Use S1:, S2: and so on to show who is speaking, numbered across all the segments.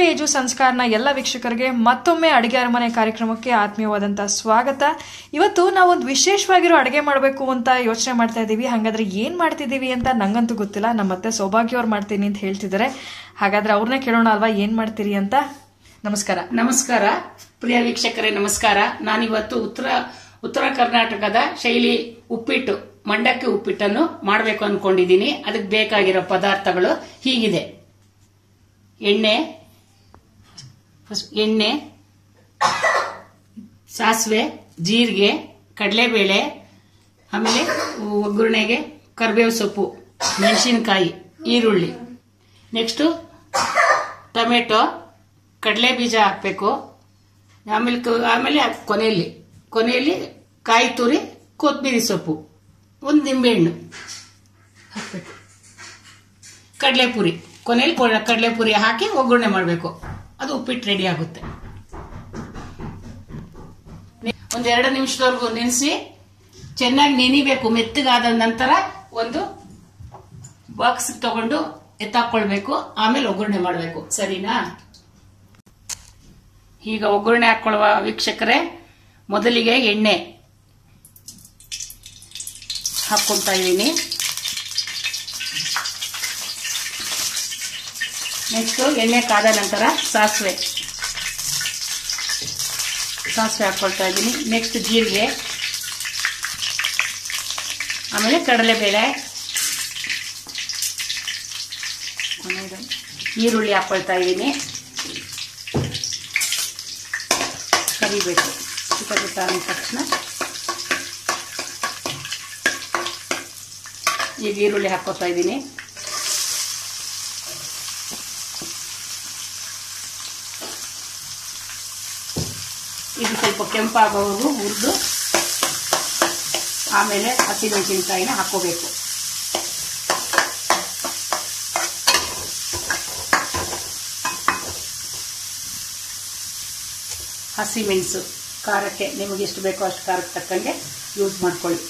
S1: ಯೇಜು ಸಂಸ್ಕಾರನ ಎಲ್ಲ ವೀಕ್ಷಕರಿಗೆ ಮತ್ತೊಮ್ಮೆ ಅಡುಗೆ ಅರಮನೆ ಕಾರ್ಯಕ್ರಮಕ್ಕೆ ಆತ್ಮೀಯವಾದಂಥ ಸ್ವಾಗತ. ಇವತ್ತು ನಾವೊಂದು ವಿಶೇಷವಾಗಿರೋ ಅಡುಗೆ ಮಾಡಬೇಕು ಅಂತ ಯೋಚನೆ ಮಾಡ್ತಾ ಇದ್ದೀವಿ. ಹಾಗಾದ್ರೆ ಏನು ಮಾಡ್ತಿದ್ದೀವಿ ಅಂತ ನಂಗಂತೂ ಗೊತ್ತಿಲ್ಲ. ನಮ್ಮತ್ತೆ ಸೌಭಾಗ್ಯ ಅವ್ರು ಮಾಡ್ತೀನಿ ಅಂತ ಹೇಳ್ತಿದ್ದಾರೆ. ಹಾಗಾದ್ರೆ ಅವ್ರನ್ನೇ ಕೇಳೋಣ ಅಲ್ವಾ ಏನು ಮಾಡ್ತೀರಿ ಅಂತ. ನಮಸ್ಕಾರ.
S2: ನಮಸ್ಕಾರ ಪ್ರಿಯ ವೀಕ್ಷಕರೇ, ನಮಸ್ಕಾರ. ನಾನಿವತ್ತು ಉತ್ತರ ಕರ್ನಾಟಕದ ಶೈಲಿ ಉಪ್ಪಿಟ್ಟು, ಮಂಡಕ್ಕಿ ಉಪ್ಪಿಟ್ಟನ್ನು ಮಾಡಬೇಕು ಅನ್ಕೊಂಡಿದ್ದೀನಿ. ಅದಕ್ಕೆ ಬೇಕಾಗಿರೋ ಪದಾರ್ಥಗಳು ಹೀಗಿದೆ: ಎಣ್ಣೆ, ಸಾಸಿವೆ, ಜೀರಿಗೆ, ಕಡಲೆಬೇಳೆ, ಆಮೇಲೆ ಒಗ್ಗರಣೆಗೆ ಕರಿಬೇವು ಸೊಪ್ಪು, ಮೆಣಸಿನಕಾಯಿ, ಈರುಳ್ಳಿ, ನೆಕ್ಸ್ಟು ಟೊಮೆಟೊ, ಕಡಲೆ ಬೀಜ ಹಾಕಬೇಕು. ಆಮೇಲೆ ಕೊನೆಯಲ್ಲಿ ಕಾಯಿ ತುರಿ, ಕೊತ್ತಂಬರಿ ಸೊಪ್ಪು, ಒಂದು ನಿಂಬೆಹಣ್ಣು ಹಾಕಬೇಕು. ಕಡಲೆಪುರಿ, ಕೊನೆಯಲ್ಲಿ ಕಡಲೆಪುರಿ ಹಾಕಿ ಒಗ್ಗರಣೆ ಮಾಡಬೇಕು. ಅದು ಉಪ್ಪಿಟ್ಟು ರೆಡಿ ಆಗುತ್ತೆ. ಒಂದು 2 ನಿಮಿಷದವರೆಗೂ ನೆನೆಸಿ ಚೆನ್ನಾಗಿ ನೆನಿಬೇಕು. ಮೆತ್ತಗಾದ ನಂತರ ಒಂದು ಬಾಕ್ಸ್ ತಗೊಂಡು ಎತ್ತಾಕೊಳ್ಬೇಕು. ಆಮೇಲೆ ಒಗ್ಗರಣೆ ಮಾಡಬೇಕು. ಸರಿನಾ? ಈಗ ಒಗ್ಗರಣೆ ಹಾಕೊಳ್ಳುವ ವೀಕ್ಷಕರೇ, ಮೊದಲಿಗೆ ಎಣ್ಣೆ ಹಾಕ್ಕೊಳ್ತಾ ಇದ್ದೀನಿ. ನೆಕ್ಸ್ಟ್ ಎಣ್ಣೆ ಕಾದ ನಂತರ ಸಾಸಿವೆ ಹಾಕ್ಕೊಳ್ತಾ ಇದ್ದೀನಿ. ನೆಕ್ಸ್ಟ್ ಜೀರಿಗೆ, ಆಮೇಲೆ ಕಡಲೆಬೇಳೆ, ಈರುಳ್ಳಿ ಹಾಕ್ಕೊಳ್ತಾ ಇದ್ದೀನಿ. ಕರಿಬೇಕು. ಚಿಕ್ಕ ಅಂದ ತಕ್ಷಣ ಈಗ ಈರುಳ್ಳಿ ಹಾಕ್ಕೊತಾ ಇದ್ದೀನಿ. ಇದು ಸ್ವಲ್ಪ ಕೆಂಪಾಗೋವರೆಗೂ ಹುರಿದು ಆಮೇಲೆ ಹಸಿಮೆಣಸಿನಕಾಯಿನ ಹಾಕೋಬೇಕು. ಹಸಿಮೆಣಸು ಖಾರಕ್ಕೆ ನಿಮಗೆ ಎಷ್ಟು ಬೇಕೋ ಅಷ್ಟು ಖಾರಕ್ಕೆ ತಕ್ಕಂಗೆ ಯೂಸ್ ಮಾಡ್ಕೊಳ್ಳಿ.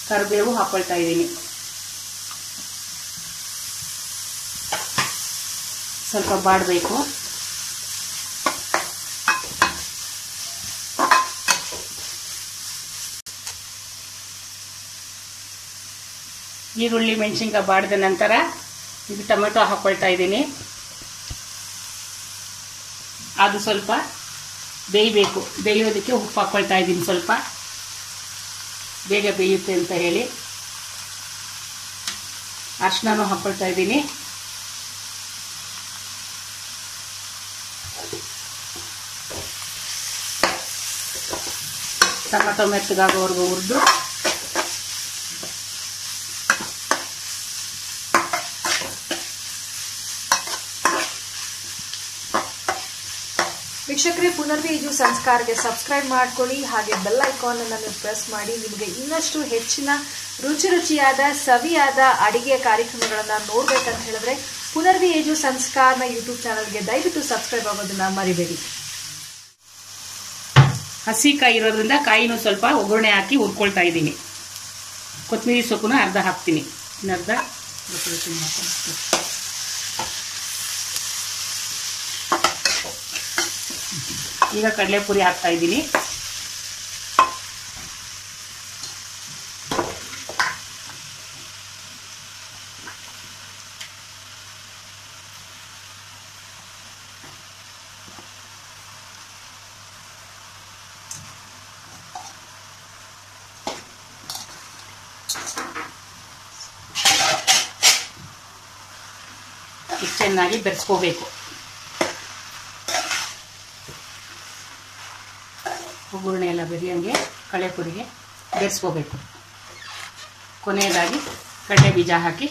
S2: ಕರಿಬೇವು ಹಾಕೊಳ್ತಾ ಇದ್ದೀನಿ. ಸ್ವಲ್ಪ ಬಾಡಬೇಕು. ಈರುಳ್ಳಿ ಮೆಣಸಿನ್ಕಾಯಿ ಬಾಡಿದ ನಂತರ ಇದು ಟೊಮೆಟೊ ಹಾಕೊಳ್ತಾ ಇದ್ದೀನಿ. ಅದು ಸ್ವಲ್ಪ ಬೇಯಬೇಕು. ಬೇಯೋದಕ್ಕೆ ಉಪ್ಪು ಹಾಕ್ಕೊಳ್ತಾ ಇದ್ದೀನಿ. ಸ್ವಲ್ಪ ಬೇಗ ಬೇಯುತ್ತೆ ಅಂತ ಹೇಳಿ ಅರಿಶಿನನೂ ಹಾಕ್ಕೊಳ್ತಾ ಇದ್ದೀನಿ. ಟೊಮೆಟೊ ಮೆತ್ತಗಾಗೋವರೆಗೂ ಹುರಿದು
S1: ವೀಕ್ಷಕರೇ, ಪುನರ್ವಿ ಯೇಜು ಸಂಸ್ಕಾರಕ್ಕೆ ಸಬ್ಸ್ಕ್ರೈಬ್ ಮಾಡ್ಕೊಳ್ಳಿ. ಹಾಗೆ ಬೆಲ್ ಐಕಾನ್ ಅನ್ನು ಪ್ರೆಸ್ ಮಾಡಿ. ನಿಮಗೆ ಇನ್ನಷ್ಟು ಹೆಚ್ಚಿನ ರುಚಿಯಾದ ಸವಿಯಾದ ಅಡಿಗೆಯ ಕಾರ್ಯಕ್ರಮಗಳನ್ನ ನೋಡ್ಬೇಕಂತ ಹೇಳಿದ್ರೆ ಪುನರ್ವಿ ಯೇಜು ಸಂಸ್ಕಾರನ ಯೂಟ್ಯೂಬ್ ಚಾನಲ್ಗೆ ದಯವಿಟ್ಟು ಸಬ್ಸ್ಕ್ರೈಬ್ ಆಗೋದನ್ನ ಮರಿಬೇಡಿ.
S2: ಹಸಿ ಕಾಯಿ ಇರೋದ್ರಿಂದ ಕಾಯಿನೂ ಸ್ವಲ್ಪ ಒಗ್ಗರಣೆ ಹಾಕಿ ಹುರ್ಕೊಳ್ತಾ ಇದ್ದೀನಿ. ಕೊತ್ತಂಬರಿ ಸೊಪ್ಪುನ ಅರ್ಧ ಹಾಕ್ತೀನಿ. ಇನ್ನರ್ಧ ಈಗ ಕಡಲೆಪುರಿ ಹಾಕ್ತಾ ಇದ್ದೀನಿ. ಚೆನ್ನಾಗಿ ಬೆರೆಸ್ಕೋಬೇಕು. ಒಗ್ಗರಣೆ ಎಲ್ಲ ಬೆರೆಯಂಗೆ ಕಡಲೆಪುರಿಗೆ ಬೆರೆಸ್ಕೋಬೇಕು. ಕೊನೆಯದಾಗಿ ಕಡಲೆ ಬೀಜ ಹಾಕಿ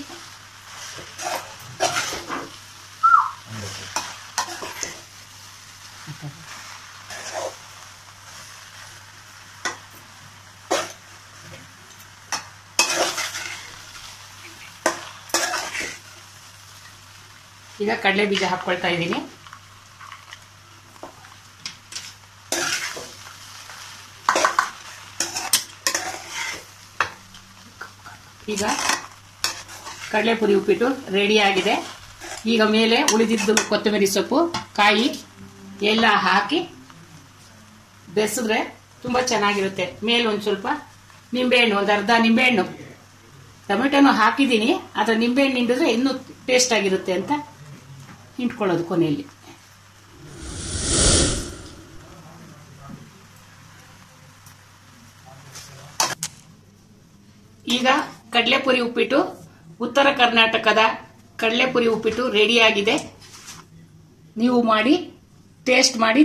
S2: ಈಗ ಕಡಲೆ ಬೀಜ ಹಾಕ್ಕೊಳ್ತಾ ಇದ್ದೀನಿ. ಈಗ ಕಡಲೆಪುರಿ ಉಪ್ಪಿಟ್ಟು ರೆಡಿ ಆಗಿದೆ. ಈಗ ಮೇಲೆ ಉಳಿದಿದ್ದು ಕೊತ್ತಂಬರಿ ಸೊಪ್ಪು, ಕಾಯಿ ಎಲ್ಲ ಹಾಕಿ ಬೆರೆಸಿದ್ರೆ ತುಂಬಾ ಚೆನ್ನಾಗಿರುತ್ತೆ. ಮೇಲೆ ಒಂದು ಸ್ವಲ್ಪ ನಿಂಬೆಹಣ್ಣು, ಒಂದು ಅರ್ಧ ನಿಂಬೆಹಣ್ಣು, ಟೊಮೆಟೊನು ಹಾಕಿದ್ದೀನಿ, ಆದರೆ ನಿಂಬೆಹಣ್ಣು ಹಿಂಡಿದ್ರೆ ಇನ್ನೂ ಟೇಸ್ಟ್ ಆಗಿರುತ್ತೆ ಅಂತ ಹಿಂಡ್ಕೊಳ್ಳೋದು ಕೊನೆಯಲ್ಲಿ. ಈಗ ಕಡಲೆಪುರಿ ಉಪ್ಪಿಟ್ಟು, ಉತ್ತರ ಕರ್ನಾಟಕದ ಕಡಲೆಪುರಿ ಉಪ್ಪಿಟ್ಟು ರೆಡಿಯಾಗಿದೆ. ನೀವು ಮಾಡಿ ಟೇಸ್ಟ್ ಮಾಡಿ